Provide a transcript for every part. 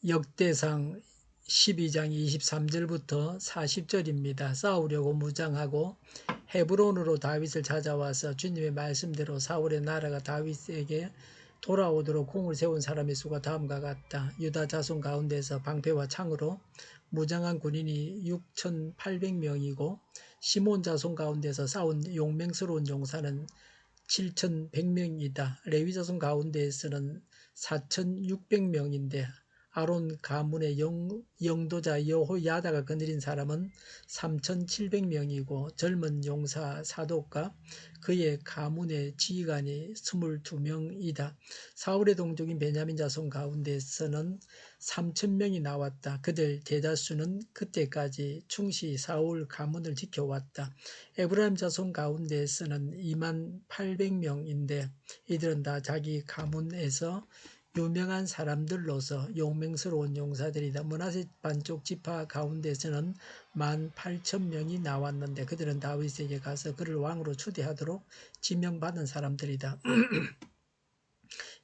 역대상 12장 23절부터 40절입니다. 싸우려고 무장하고 헤브론으로 다윗을 찾아와서 주님의 말씀대로 사울의 나라가 다윗에게 돌아오도록 공을 세운 사람의 수가 다음과 같다. 유다 자손 가운데서 방패와 창으로 무장한 군인이 6,800명이고 시몬 자손 가운데서 싸운 용맹스러운 용사는 7,100명이다. 레위 자손 가운데에서는 4,600명인데 아론 가문의 영도자 여호야다가 거느린 사람은 3,700명이고 젊은 용사 사독과 그의 가문의 지휘관이 22명이다. 사울의 동족인 베냐민 자손 가운데서는 3,000명이 나왔다. 그들 대다수는 그때까지 충실히 사울 가문을 지켜왔다. 에브라임 자손 가운데서는 28,000명인데 이들은 다 자기 가문에서 유명한 사람들로서 용맹스러운 용사들이다. 므낫세 반쪽 지파 가운데서는 18,000명이 나왔는데 그들은 다윗에게 가서 그를 왕으로 추대하도록 지명받은 사람들이다.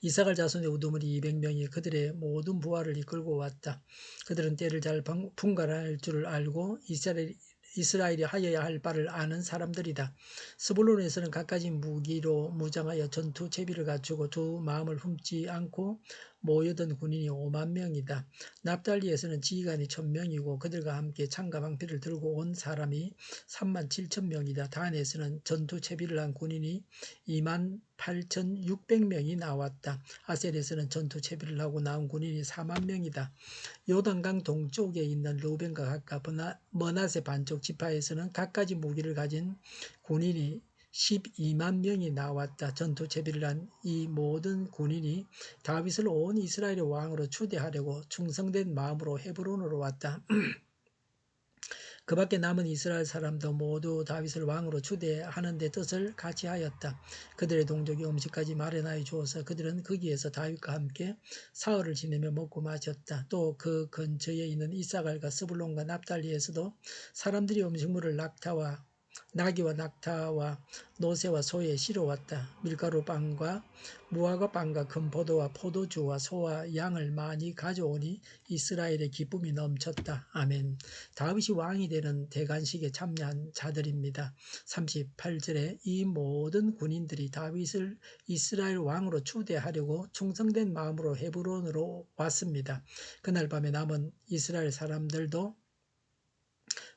이사갈 자손의 우두머리 200명이 그들의 모든 부하를 이끌고 왔다. 그들은 때를 잘 분간할 줄을 알고 이스라엘이 하여야 할 바를 아는 사람들이다. 스불론에서는 갖가지 무기로 무장하여 전투 채비를 갖추고 두 마음을 품지 않고 모여든 군인이 5만 명이다. 납달리에서는 지휘관이 1,000명이고 그들과 함께 창과 방패를 들고 온 사람이 37,000명이다. 단에서는 전투 채비를 한 군인이 28,600명이 나왔다. 아셀에서는 전투 채비를 하고 나온 군인이 4만 명이다. 요단강 동쪽에 있는 루벤과 각각 머낫세 반쪽 지파에서는 갖가지 무기를 가진 군인이 12만 명이 나왔다. 전투 채비를 한 이 모든 군인이 다윗을 온 이스라엘의 왕으로 추대하려고 충성된 마음으로 헤브론으로 왔다. 그 밖에 남은 이스라엘 사람도 모두 다윗을 왕으로 추대하는 데 뜻을 같이 하였다. 그들의 동족이 음식까지 마련하여 주어서 그들은 거기에서 다윗과 함께 사흘을 지내며 먹고 마셨다. 또 그 근처에 있는 이사갈과 스불론과 납달리에서도 사람들이 음식물을 나귀와 낙타와 노새와 소에 실어왔다. 밀가루 빵과 무화과 빵과 금포도와 포도주와 소와 양을 많이 가져오니 이스라엘의 기쁨이 넘쳤다. 아멘. 다윗이 왕이 되는 대관식에 참여한 자들입니다. 38절에 이 모든 군인들이 다윗을 이스라엘 왕으로 추대하려고 충성된 마음으로 헤브론으로 왔습니다. 그날 밤에 남은 이스라엘 사람들도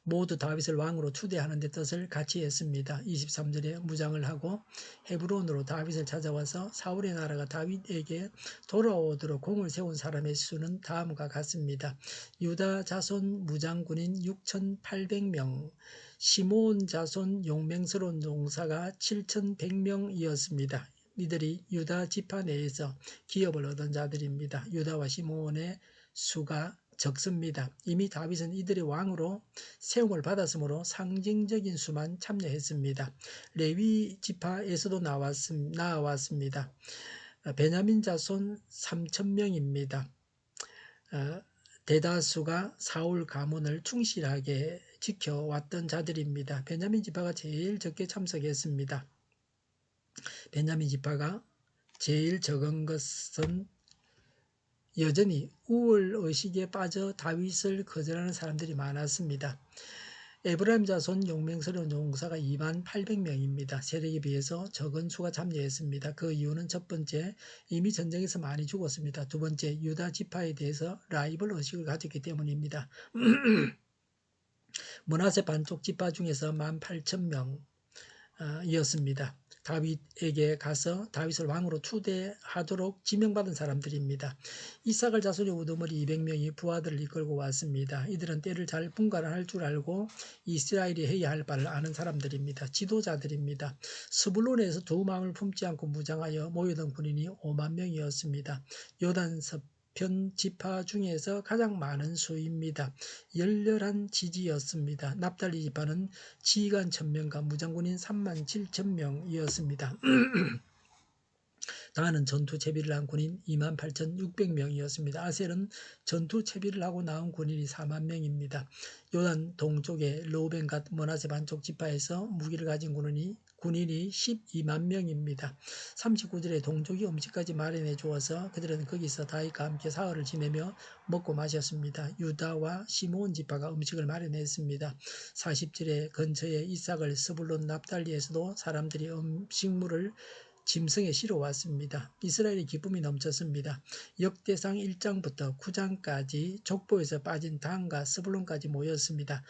모두 다윗을 왕으로 추대하는 데 뜻을 같이 했습니다. 23절에 무장을 하고 헤브론으로 다윗을 찾아와서 사울의 나라가 다윗에게 돌아오도록 공을 세운 사람의 수는 다음과 같습니다. 유다 자손 무장군인 6,800명, 시므온 자손 용맹스러운 용사가 7,100명이었습니다. 이들이 유다 지파 내에서 기업을 얻은 자들입니다. 유다와 시므온의 수가 적습니다. 이미 다윗은 이들의 왕으로 세움을 받았으므로 상징적인 수만 참여했습니다. 레위 지파에서도 나왔습니다. 베냐민 자손 3,000명입니다. 대다수가 사울 가문을 충실하게 지켜왔던 자들입니다. 베냐민 지파가 제일 적게 참석했습니다. 베냐민 지파가 제일 적은 것은 여전히 우월의식에 빠져 다윗을 거절하는 사람들이 많았습니다. 에브라임 자손 용맹스러운 용사가 28,000명입니다. 세력에 비해서 적은 수가 참여했습니다. 그 이유는 첫 번째, 이미 전쟁에서 많이 죽었습니다. 두 번째, 유다 지파에 대해서 라이벌 의식을 가졌기 때문입니다. 므낫세 반쪽 지파 중에서 18,000명이었습니다. 다윗에게 가서 다윗을 왕으로 추대하도록 지명받은 사람들입니다. 이사갈 자손의 우두머리 200명이 부하들을 이끌고 왔습니다. 이들은 때를 잘 분간할 줄 알고 이스라엘이 해야 할 바를 아는 사람들입니다. 지도자들입니다. 스불론에서 두 마음을 품지 않고 무장하여 모여든 군인이 5만 명이었습니다. 요단서 편 지파 중에서 가장 많은 수입니다. 열렬한 지지였습니다. 납달리 지파는 지휘관 1,000명과 무장군인 37,000명이었습니다. 다는 전투 채비를 한 군인 28,600명이었습니다. 아셀은 전투 채비를 하고 나온 군인이 4만 명입니다. 요단 동쪽의 르우벤 갓 므낫세 반쪽 지파에서 무기를 가진 군인이 군인이 12만 명입니다. 39절에 동족이 음식까지 마련해 주어서 그들은 거기서 다윗과 함께 사흘을 지내며 먹고 마셨습니다. 유다와 시므온 지파가 음식을 마련했습니다. 40절에 근처에 이삭을 스불론 납달리에서도 사람들이 음식물을 짐승에 실어왔습니다. 이스라엘의 기쁨이 넘쳤습니다. 역대상 1장부터 9장까지 족보에서 빠진 단과 스불론까지 모였습니다.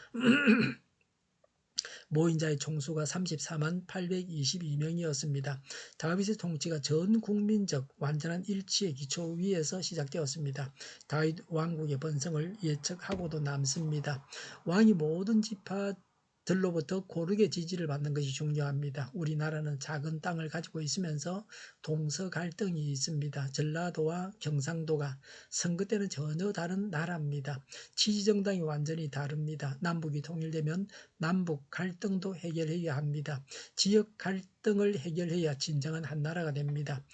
모인 자의 총수가 34만 822명이었습니다. 다윗의 통치가 전 국민적 완전한 일치의 기초 위에서 시작되었습니다. 다윗 왕국의 번성을 예측하고도 남습니다. 왕이 모든 지파들로부터 고르게 지지를 받는 것이 중요합니다. 우리나라는 작은 땅을 가지고 있으면서 동서 갈등이 있습니다. 전라도와 경상도가 선거 때는 전혀 다른 나라입니다. 지지정당이 완전히 다릅니다. 남북이 통일되면 남북 갈등도 해결해야 합니다. 지역 갈등을 해결해야 진정한 한 나라가 됩니다.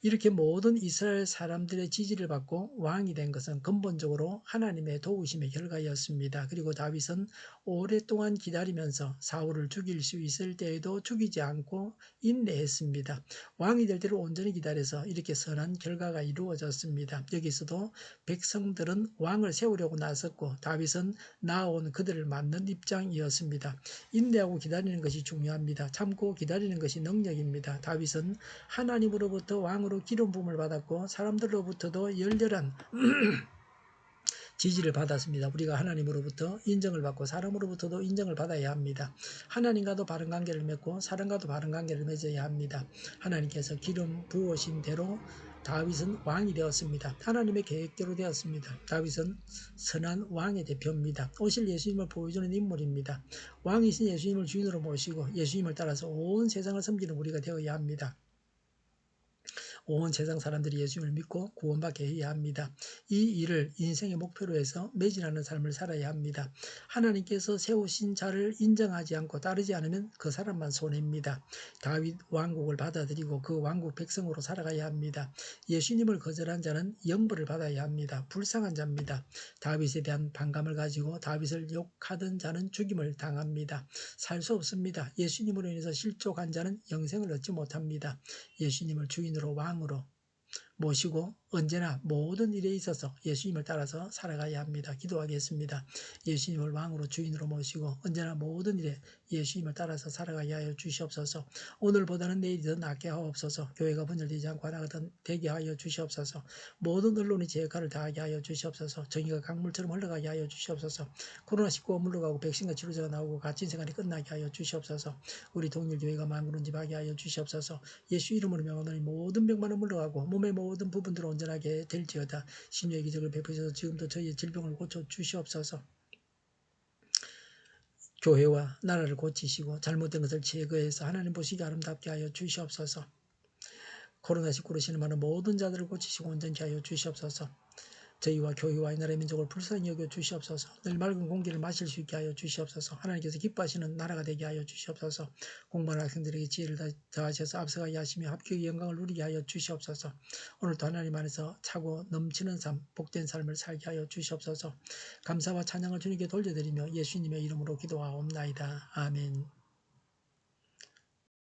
이렇게 모든 이스라엘 사람들의 지지를 받고 왕이 된 것은 근본적으로 하나님의 도우심의 결과였습니다. 그리고 다윗은 오랫동안 기다리면서 사울을 죽일 수 있을 때에도 죽이지 않고 인내했습니다. 왕이 될 때를 온전히 기다려서 이렇게 선한 결과가 이루어졌습니다. 여기서도 백성들은 왕을 세우려고 나섰고 다윗은 나아온 그들을 맞는 입장이었습니다. 인내하고 기다리는 것이 중요합니다. 참고 기다리는 것이 능력입니다. 다윗은 하나님으로부터 왕으로 기름 부음을 받았고 사람들로부터도 열렬한 지지를 받았습니다. 우리가 하나님으로부터 인정을 받고 사람으로부터도 인정을 받아야 합니다. 하나님과도 바른 관계를 맺고 사람과도 바른 관계를 맺어야 합니다. 하나님께서 기름 부으신 대로 다윗은 왕이 되었습니다. 하나님의 계획대로 되었습니다. 다윗은 선한 왕의 대표입니다. 오실 예수님을 보여주는 인물입니다. 왕이신 예수님을 주인으로 모시고 예수님을 따라서 온 세상을 섬기는 우리가 되어야 합니다. 온 세상 사람들이 예수님을 믿고 구원받게 해야 합니다. 이 일을 인생의 목표로 해서 매진하는 삶을 살아야 합니다. 하나님께서 세우신 자를 인정하지 않고 따르지 않으면 그 사람만 손해입니다. 다윗 왕국을 받아들이고 그 왕국 백성으로 살아가야 합니다. 예수님을 거절한 자는 영벌을 받아야 합니다. 불쌍한 자입니다. 다윗에 대한 반감을 가지고 다윗을 욕하던 자는 죽임을 당합니다. 살 수 없습니다. 예수님으로 인해서 실족한 자는 영생을 얻지 못합니다. 예수님을 주인으로 왕으로 모시고 언제나 모든 일에 있어서 예수님을 따라서 살아가야 합니다. 기도하겠습니다. 예수님을 왕으로 주인으로 모시고 언제나 모든 일에 예수님을 따라서 살아가야 하여 주시옵소서. 오늘보다는 내일이 더 낫게 하옵소서. 교회가 분열되지 않고 하나가 되게 하여 주시옵소서. 모든 언론이 제 역할을 다하게 하여 주시옵소서. 정의가 강물처럼 흘러가게 하여 주시옵소서. 코로나19가 물러가고 백신과 치료제가 나오고 갇힌 생활이 끝나게 하여 주시옵소서. 우리 동일교회가 만군은집하게 하여 주시옵소서. 예수 이름으로 명하노니 모든 병만은 물러가고 몸의 모든 부분들을 온전하게 될지어다. 신유의 기적을 베푸셔서 지금도 저희의 질병을 고쳐 주시옵소서. 교회와 나라를 고치시고 잘못된 것을 제거해서 하나님 보시기 아름답게 하여 주시옵소서. 코로나19로 신음하는 모든 자들을 고치시고 온전케 하여 주시옵소서. 저희와 교회와 이 나라의 민족을 불쌍히 여겨 주시옵소서. 늘 맑은 공기를 마실 수 있게 하여 주시옵소서. 하나님께서 기뻐하시는 나라가 되게 하여 주시옵소서. 공부하는 학생들에게 지혜를 더하셔서 앞서가게 하시며 합격의 영광을 누리게 하여 주시옵소서. 오늘도 하나님 안에서 차고 넘치는 삶, 복된 삶을 살게 하여 주시옵소서. 감사와 찬양을 주님께 돌려드리며 예수님의 이름으로 기도하옵나이다. 아멘.